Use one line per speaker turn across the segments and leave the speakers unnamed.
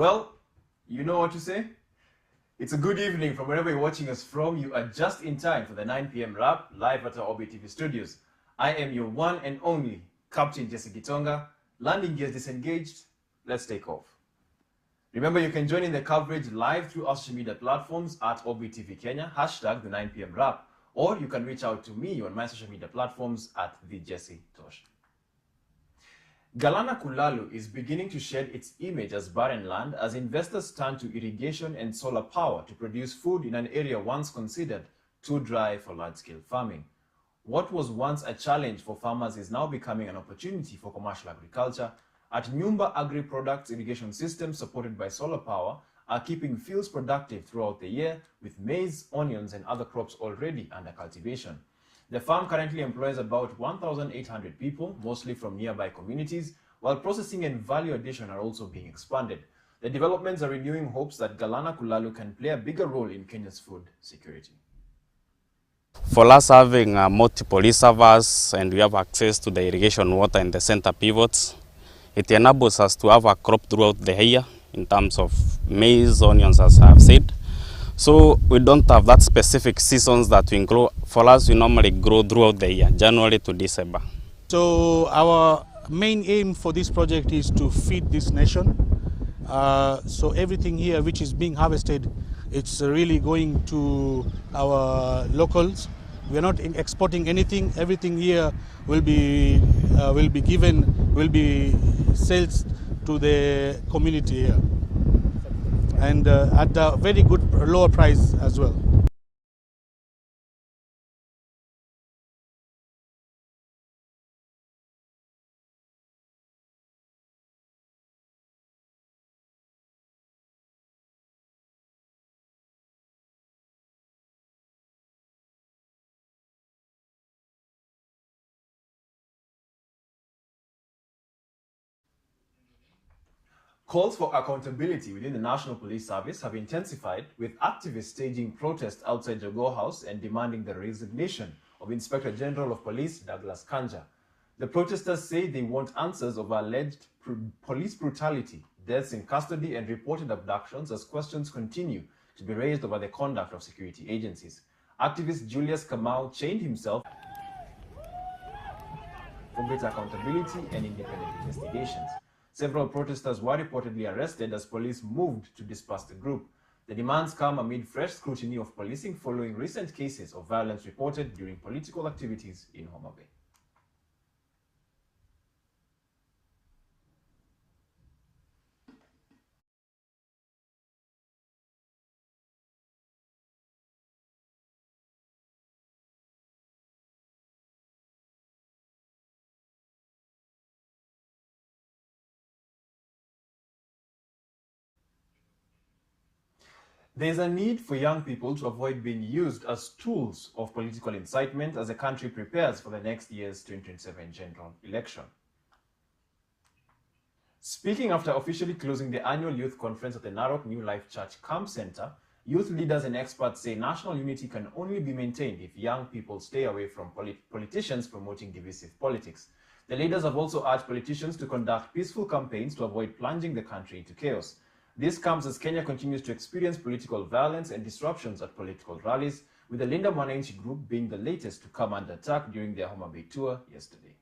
Well, you know what to say? It's a good evening from wherever you're watching us from. You are just in time for the 9 p.m. wrap live at our OBTV studios. I am your one and only Captain Jesse Gitonga. Landing gears disengaged. Let's take off. Remember, you can join in the coverage live through our social media platforms at OBTV Kenya, hashtag the 9 p.m. wrap, or you can reach out to me on my social media platforms at the Jesse Tosh. Galana Kulalu is beginning to shed its image as barren land as investors turn to irrigation and solar power to produce food in an area once considered too dry for large-scale farming. What was once a challenge for farmers is now becoming an opportunity for commercial agriculture. At Nyumba Agri-Products irrigation systems supported by solar power are keeping fields productive throughout the year with maize, onions, and other crops already under cultivation. The farm currently employs about 1,800 people, mostly from nearby communities, while processing and value addition are also being expanded. The developments are renewing hopes that Galana Kulalu can play a bigger role in Kenya's food security.
For us having multiple reservoirs and we have access to the irrigation water in the center pivots, it enables us to have a crop throughout the year in terms of maize, onions, as I have said. So we don't have that specific seasons that we grow. For us, we normally grow throughout the year, January to December.
So our main aim for this project is to feed this nation. So everything here which is being harvested, it's really going to our locals. We are not exporting anything. Everything here will be sales to the community here, and at a very good lower price as well.
Calls for accountability within the National Police Service have intensified, with activists staging protests outside Jogoo House and demanding the resignation of Inspector General of Police Douglas Kanja. The protesters say they want answers over alleged police brutality, deaths in custody, and reported abductions as questions continue to be raised over the conduct of security agencies. Activist Julius Kamau chained himself for greater accountability and independent investigations. Several protesters were reportedly arrested as police moved to disperse the group. The demands come amid fresh scrutiny of policing following recent cases of violence reported during political activities in Homa Bay. There is a need for young people to avoid being used as tools of political incitement as the country prepares for the next year's 2027 general election. Speaking after officially closing the annual youth conference at the Narok New Life Church Camp Center, youth leaders and experts say national unity can only be maintained if young people stay away from politicians promoting divisive politics. The leaders have also urged politicians to conduct peaceful campaigns to avoid plunging the country into chaos. This comes as Kenya continues to experience political violence and disruptions at political rallies, with the Linda Mwananchi group being the latest to come under attack during their Homa Bay tour yesterday.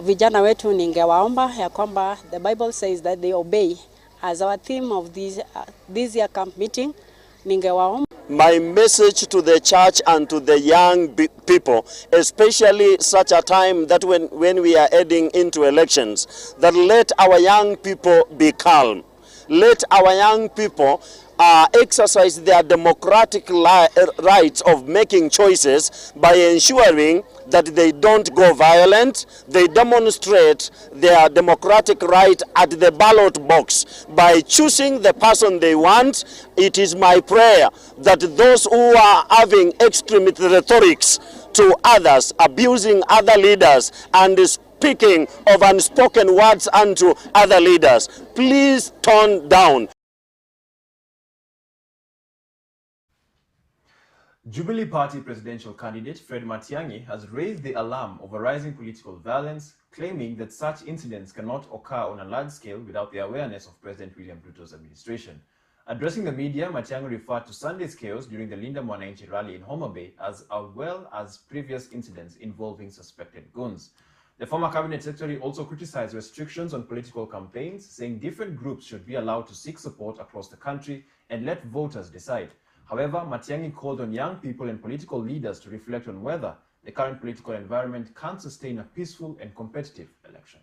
Vijana wetu ningewaomba ya kwamba the Bible says that they obey. As our theme of this year camp meeting, ningewaomba.
My message to the church and to the young people, especially such a time that when we are heading into elections, that let our young people be calm. Let our young people exercise their democratic rights of making choices by ensuring that they don't go violent. They demonstrate their democratic right at the ballot box by choosing the person they want. It is my prayer that those who are having extremist rhetorics to others, abusing other leaders, and speaking of unspoken words unto other leaders, please tone down.
Jubilee Party presidential candidate Fred Matiang'i has raised the alarm over rising political violence, claiming that such incidents cannot occur on a large scale without the awareness of President William Ruto's administration. Addressing the media, Matiang'i referred to Sunday's chaos during the Linda Mwananchi rally in Homa Bay as well as previous incidents involving suspected goons. The former cabinet secretary also criticized restrictions on political campaigns, saying different groups should be allowed to seek support across the country and let voters decide. However, Matiang'i called on young people and political leaders to reflect on whether the current political environment can sustain a peaceful and competitive election.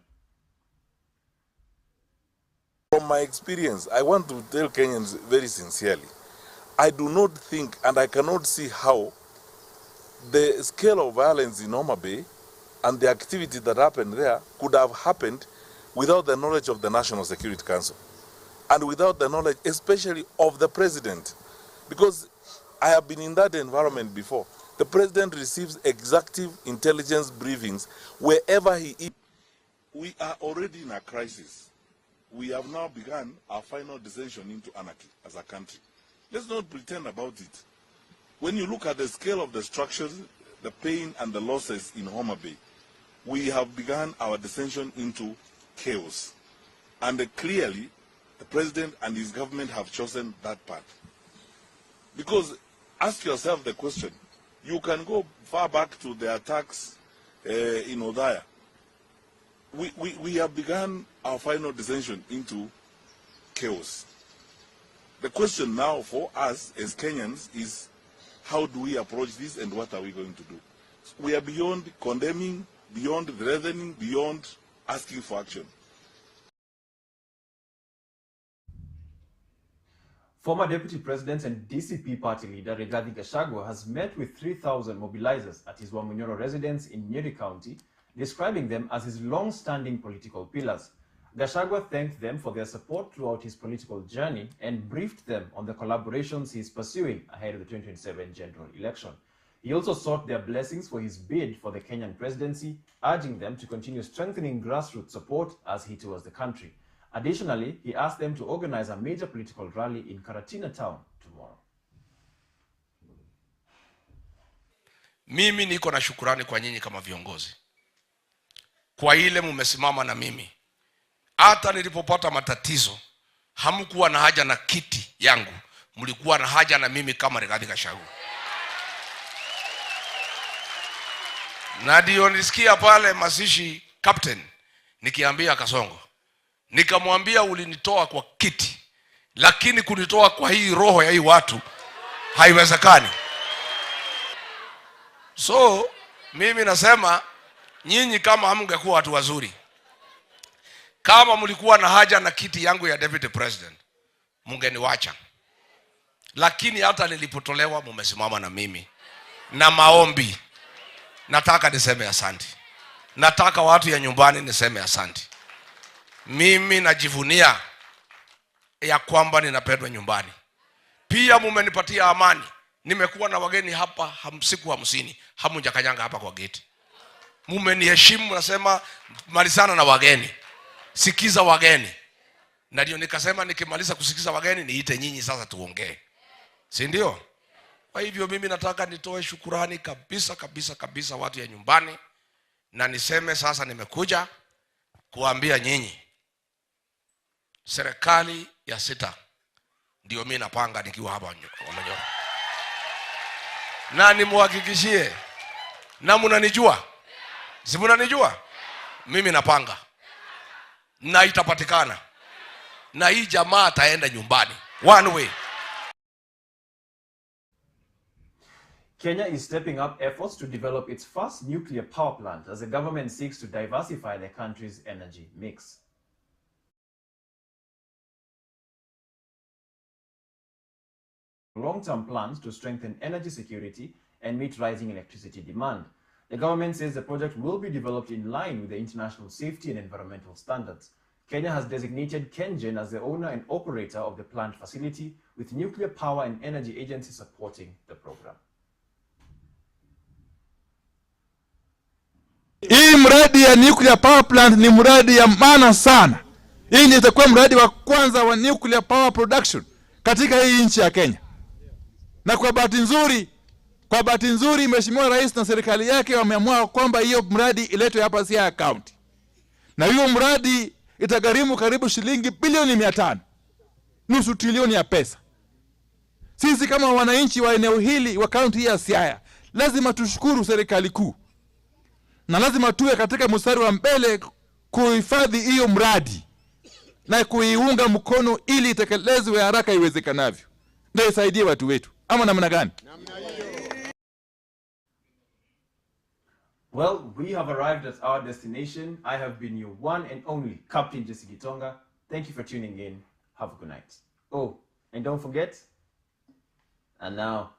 From my experience, I want to tell Kenyans very sincerely, I do not think and I cannot see how the scale of violence in Homa Bay and the activity that happened there could have happened without the knowledge of the National Security Council and without the knowledge especially of the president. Because I have been in that environment before. The president receives executive intelligence briefings wherever he is. We are already in a crisis. We have now begun our final descension into anarchy as a country. Let's not pretend about it. When you look at the scale of destruction, the pain and the losses in Homa Bay, we have begun our descension into chaos. And clearly, the president and his government have chosen that path. Because ask yourself the question, you can go far back to the attacks in Odaya. We have begun our final descension into chaos. The question now for us as Kenyans is, how do we approach this and what are we going to do? We are beyond condemning, beyond threatening, beyond asking for action.
Former Deputy President and DCP party leader Rigathi Gachagua has met with 3,000 mobilizers at his Wamunyoro residence in Nyeri County, describing them as his long-standing political pillars. Gachagua thanked them for their support throughout his political journey and briefed them on the collaborations he is pursuing ahead of the 2027 general election. He also sought their blessings for his bid for the Kenyan presidency, urging them to continue strengthening grassroots support as he tours the country. Additionally, he asked them to organize a major political rally in Karatina town tomorrow.
Mimi niko na shukurani kwa nyinyi kama viongozi. Kwa ile mumesimama na mimi. Hata nilipopata matatizo, hamkuwa na haja na kiti yangu. Mlikuwa na haja na mimi kama Rigathi Gachagua. Na ndio nilisikia pale Masishi captain nikiambia Kasongo. Nikamwambia ulinitoa kwa kiti, lakini kunitoa kwa hii roho ya hii watu haiwezekani. So mimi nasema nyinyi kama hamngekuwa watu wazuri, kama mlikuwa na haja na kiti yangu ya deputy president, mngeniwacha. Lakini hata nilipotolewa mumesimama na mimi na maombi. Nataka niseme asante. Nataka watu ya nyumbani niseme asante. Mimi najivunia ya kwamba ninapendwa nyumbani. Pia mumenipatia amani. Nimekuwa na wageni hapa siku 50, hamunjakanyanga hapa kwa gate. Mumeniheshimu, nasema malizana na wageni. Sikiza wageni. Na ndio nikasema nikimaliza kusikiza wageni niite nyinyi sasa tuongee. Si ndio? Kwa hivyo mimi nataka nitoe shukurani kabisa watu ya nyumbani, na niseme sasa nimekuja kuambia nyinyi serikali ya 6 ndio mimi napanga nikiwa hapa Wamunyoro. Na nimuhakikishie, na mnanijua. Si mnanijua? Mimi napanga. Na itapatikana. Na hii jamaa ataenda nyumbani. One way.
Kenya is stepping up efforts to develop its first nuclear power plant as the government seeks to diversify the country's energy mix. Long-term plans to strengthen energy security and meet rising electricity demand. The government says the project will be developed in line with the international safety and environmental standards. Kenya has designated KenGen as the owner and operator of the plant facility, with Nuclear Power and Energy Agency supporting the program.
Hii mradi ya nuclear power plant ni mradi ya maana sana. Hii ndio itakuwa mradi wa kwanza wa nuclear power production katika hii nchi ya Kenya. Na kwa bahati nzuri Kwa bahati nzuri, Mheshimiwa Rais na serikali yake wameamua kwamba hiyo mradi iletwe hapa Siaya County. Na hiyo mradi itagharimu karibu shilingi bilioni 500, nusu trilioni ya pesa. Sisi kama wananchi wa eneo hili wa kaunti ya Siaya lazima tushukuru serikali kuu, na lazima tuwe katika mstari wa mbele kuhifadhi hiyo mradi na kuiunga mkono ili itekelezwe haraka iwezekanavyo, ndio isaidie watu wetu. Ama namna gani?
Well, we have arrived at our destination. I have been your one and only Captain Jesse Gitonga. Thank you for tuning in. Have a good night. Oh, and don't forget, and now